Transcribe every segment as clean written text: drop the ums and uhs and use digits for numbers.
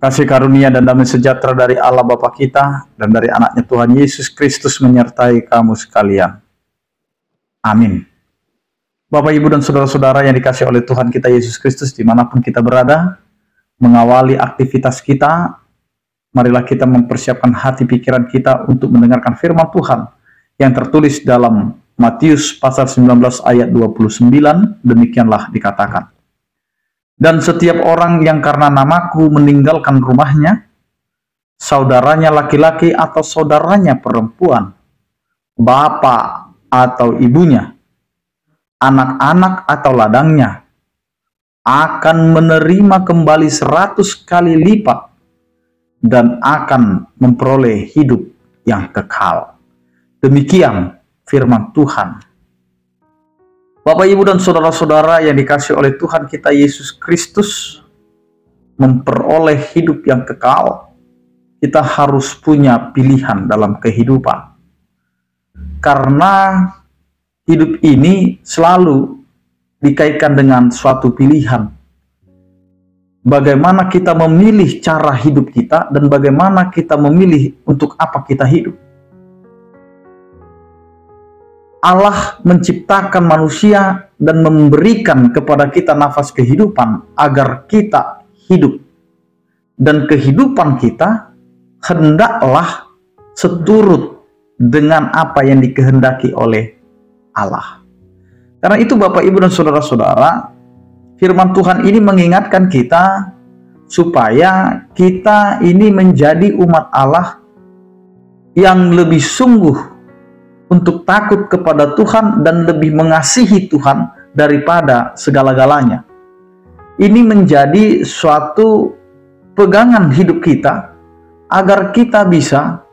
Kasih karunia dan damai sejahtera dari Allah Bapa kita dan dari anaknya Tuhan Yesus Kristus menyertai kamu sekalian. Amin. Bapak, Ibu, dan saudara-saudara yang dikasihi oleh Tuhan kita Yesus Kristus dimanapun kita berada, mengawali aktivitas kita, marilah kita mempersiapkan hati pikiran kita untuk mendengarkan firman Tuhan yang tertulis dalam Matius pasal 19 ayat 29, demikianlah dikatakan. Dan setiap orang yang karena namaku meninggalkan rumahnya, saudaranya laki-laki atau saudaranya perempuan, bapak atau ibunya, anak-anak atau ladangnya, akan menerima kembali 100 kali lipat dan akan memperoleh hidup yang kekal. Demikian firman Tuhan. Bapak, Ibu, dan saudara-saudara yang dikasihi oleh Tuhan kita Yesus Kristus, memperoleh hidup yang kekal, kita harus punya pilihan dalam kehidupan. Karena hidup ini selalu dikaitkan dengan suatu pilihan. Bagaimana kita memilih cara hidup kita dan bagaimana kita memilih untuk apa kita hidup. Allah menciptakan manusia dan memberikan kepada kita nafas kehidupan agar kita hidup. Dan kehidupan kita hendaklah seturut dengan apa yang dikehendaki oleh Allah. Karena itu Bapak, Ibu, dan saudara-saudara, firman Tuhan ini mengingatkan kita supaya kita ini menjadi umat Allah yang lebih sungguh untuk takut kepada Tuhan dan lebih mengasihi Tuhan daripada segala-galanya. Ini menjadi suatu pegangan hidup kita agar kita bisa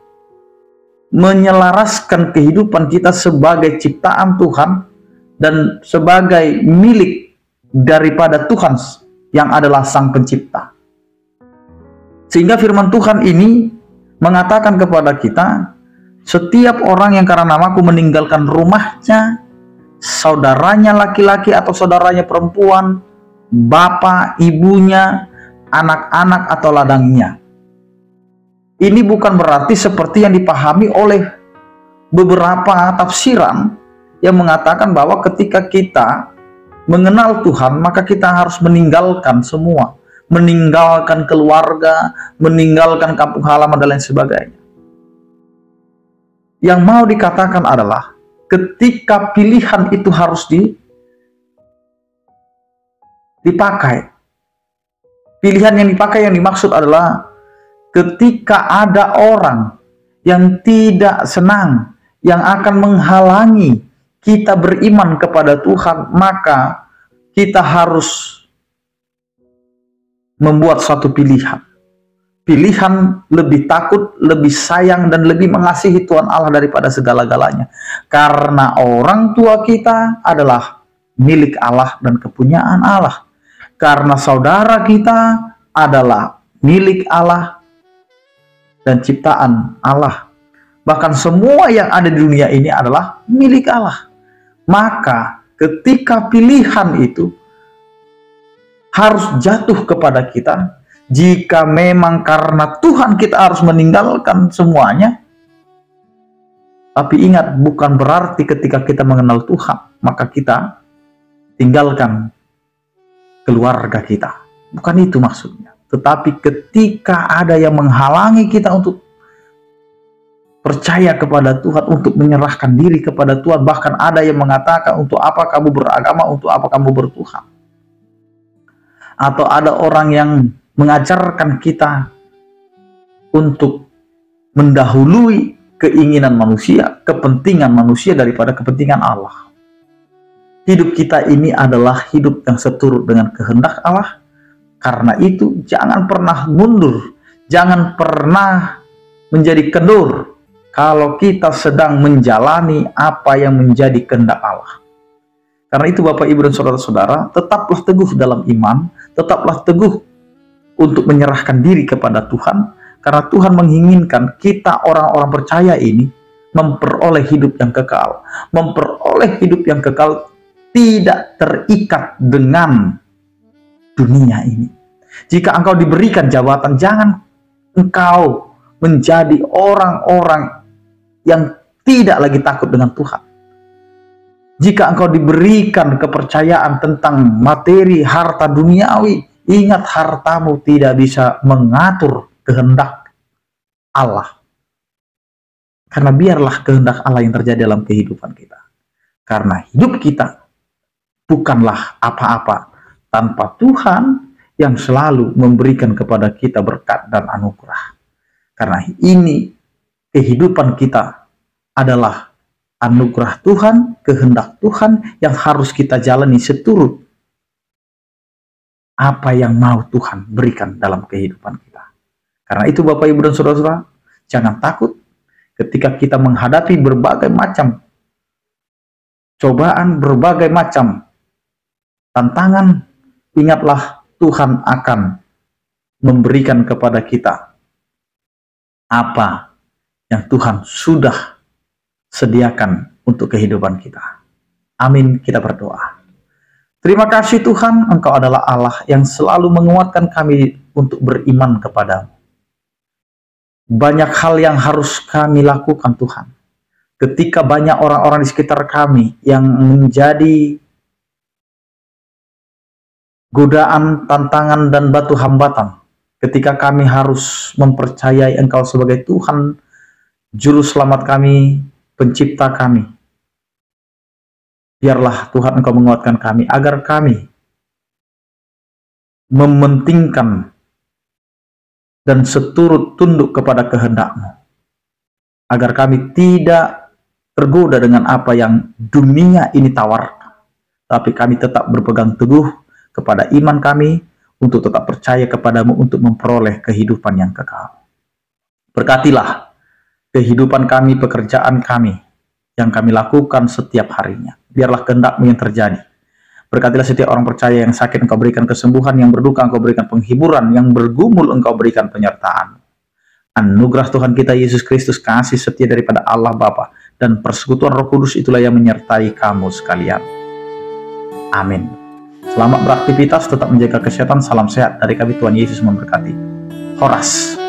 menyelaraskan kehidupan kita sebagai ciptaan Tuhan dan sebagai milik daripada Tuhan yang adalah Sang Pencipta. Sehingga firman Tuhan ini mengatakan kepada kita, setiap orang yang karena namaku meninggalkan rumahnya, saudaranya laki-laki atau saudaranya perempuan, bapak, ibunya, anak-anak atau ladangnya. Ini bukan berarti seperti yang dipahami oleh beberapa tafsiran yang mengatakan bahwa ketika kita mengenal Tuhan, maka kita harus meninggalkan semua. Meninggalkan keluarga, meninggalkan kampung halaman dan lain sebagainya. Yang mau dikatakan adalah ketika pilihan itu harus dipakai. Pilihan yang dipakai yang dimaksud adalah ketika ada orang yang tidak senang, yang akan menghalangi kita beriman kepada Tuhan, maka kita harus membuat suatu pilihan. Pilihan lebih takut, lebih sayang, dan lebih mengasihi Tuhan Allah daripada segala-galanya. Karena orang tua kita adalah milik Allah dan kepunyaan Allah. Karena saudara kita adalah milik Allah dan ciptaan Allah. Bahkan semua yang ada di dunia ini adalah milik Allah. Maka ketika pilihan itu harus jatuh kepada kita, jika memang karena Tuhan kita harus meninggalkan semuanya, tapi ingat, bukan berarti ketika kita mengenal Tuhan, maka kita tinggalkan keluarga kita. Bukan itu maksudnya. Tetapi ketika ada yang menghalangi kita untuk percaya kepada Tuhan, untuk menyerahkan diri kepada Tuhan, bahkan ada yang mengatakan, untuk apa kamu beragama, untuk apa kamu bertuhan. Atau ada orang yang mengajarkan kita untuk mendahului keinginan manusia, kepentingan manusia daripada kepentingan Allah. Hidup kita ini adalah hidup yang seturut dengan kehendak Allah. Karena itu jangan pernah mundur, jangan pernah menjadi kendur kalau kita sedang menjalani apa yang menjadi kehendak Allah. Karena itu Bapak, Ibu, dan saudara-saudara, tetaplah teguh dalam iman, tetaplah teguh untuk menyerahkan diri kepada Tuhan, karena Tuhan menginginkan kita orang-orang percaya ini memperoleh hidup yang kekal. Memperoleh hidup yang kekal tidak terikat dengan dunia ini. Jika engkau diberikan jabatan, jangan engkau menjadi orang-orang yang tidak lagi takut dengan Tuhan. Jika engkau diberikan kepercayaan tentang materi, harta duniawi, ingat hartamu tidak bisa mengatur kehendak Allah. Karena biarlah kehendak Allah yang terjadi dalam kehidupan kita. Karena hidup kita bukanlah apa-apa tanpa Tuhan yang selalu memberikan kepada kita berkat dan anugerah. Karena ini kehidupan kita adalah anugerah Tuhan, kehendak Tuhan yang harus kita jalani seturut apa yang mau Tuhan berikan dalam kehidupan kita. Karena itu Bapak, Ibu, dan Saudara-saudara, jangan takut ketika kita menghadapi berbagai macam cobaan, berbagai macam tantangan. Ingatlah Tuhan akan memberikan kepada kita apa yang Tuhan sudah sediakan untuk kehidupan kita. Amin, kita berdoa. Terima kasih Tuhan, Engkau adalah Allah yang selalu menguatkan kami untuk beriman kepadamu. Banyak hal yang harus kami lakukan Tuhan. Ketika banyak orang-orang di sekitar kami yang menjadi godaan, tantangan, dan batu hambatan, ketika kami harus mempercayai Engkau sebagai Tuhan, Juru Selamat kami, Pencipta kami. Biarlah Tuhan Engkau menguatkan kami, agar kami mementingkan dan seturut tunduk kepada kehendak-Mu, agar kami tidak tergoda dengan apa yang dunia ini tawarkan, tapi kami tetap berpegang teguh kepada iman kami, untuk tetap percaya kepadamu, untuk memperoleh kehidupan yang kekal. Berkatilah kehidupan kami, pekerjaan kami, yang kami lakukan setiap harinya. Biarlah kehendak-Mu yang terjadi. Berkatilah setiap orang percaya yang sakit, Engkau berikan kesembuhan, yang berduka Engkau berikan penghiburan, yang bergumul Engkau berikan penyertaan. Anugerah Tuhan kita Yesus Kristus, kasih setia daripada Allah Bapa, dan persekutuan Roh Kudus itulah yang menyertai kamu sekalian. Amin. Selamat beraktivitas, tetap menjaga kesehatan, salam sehat dari kami, Tuhan Yesus memberkati. Horas.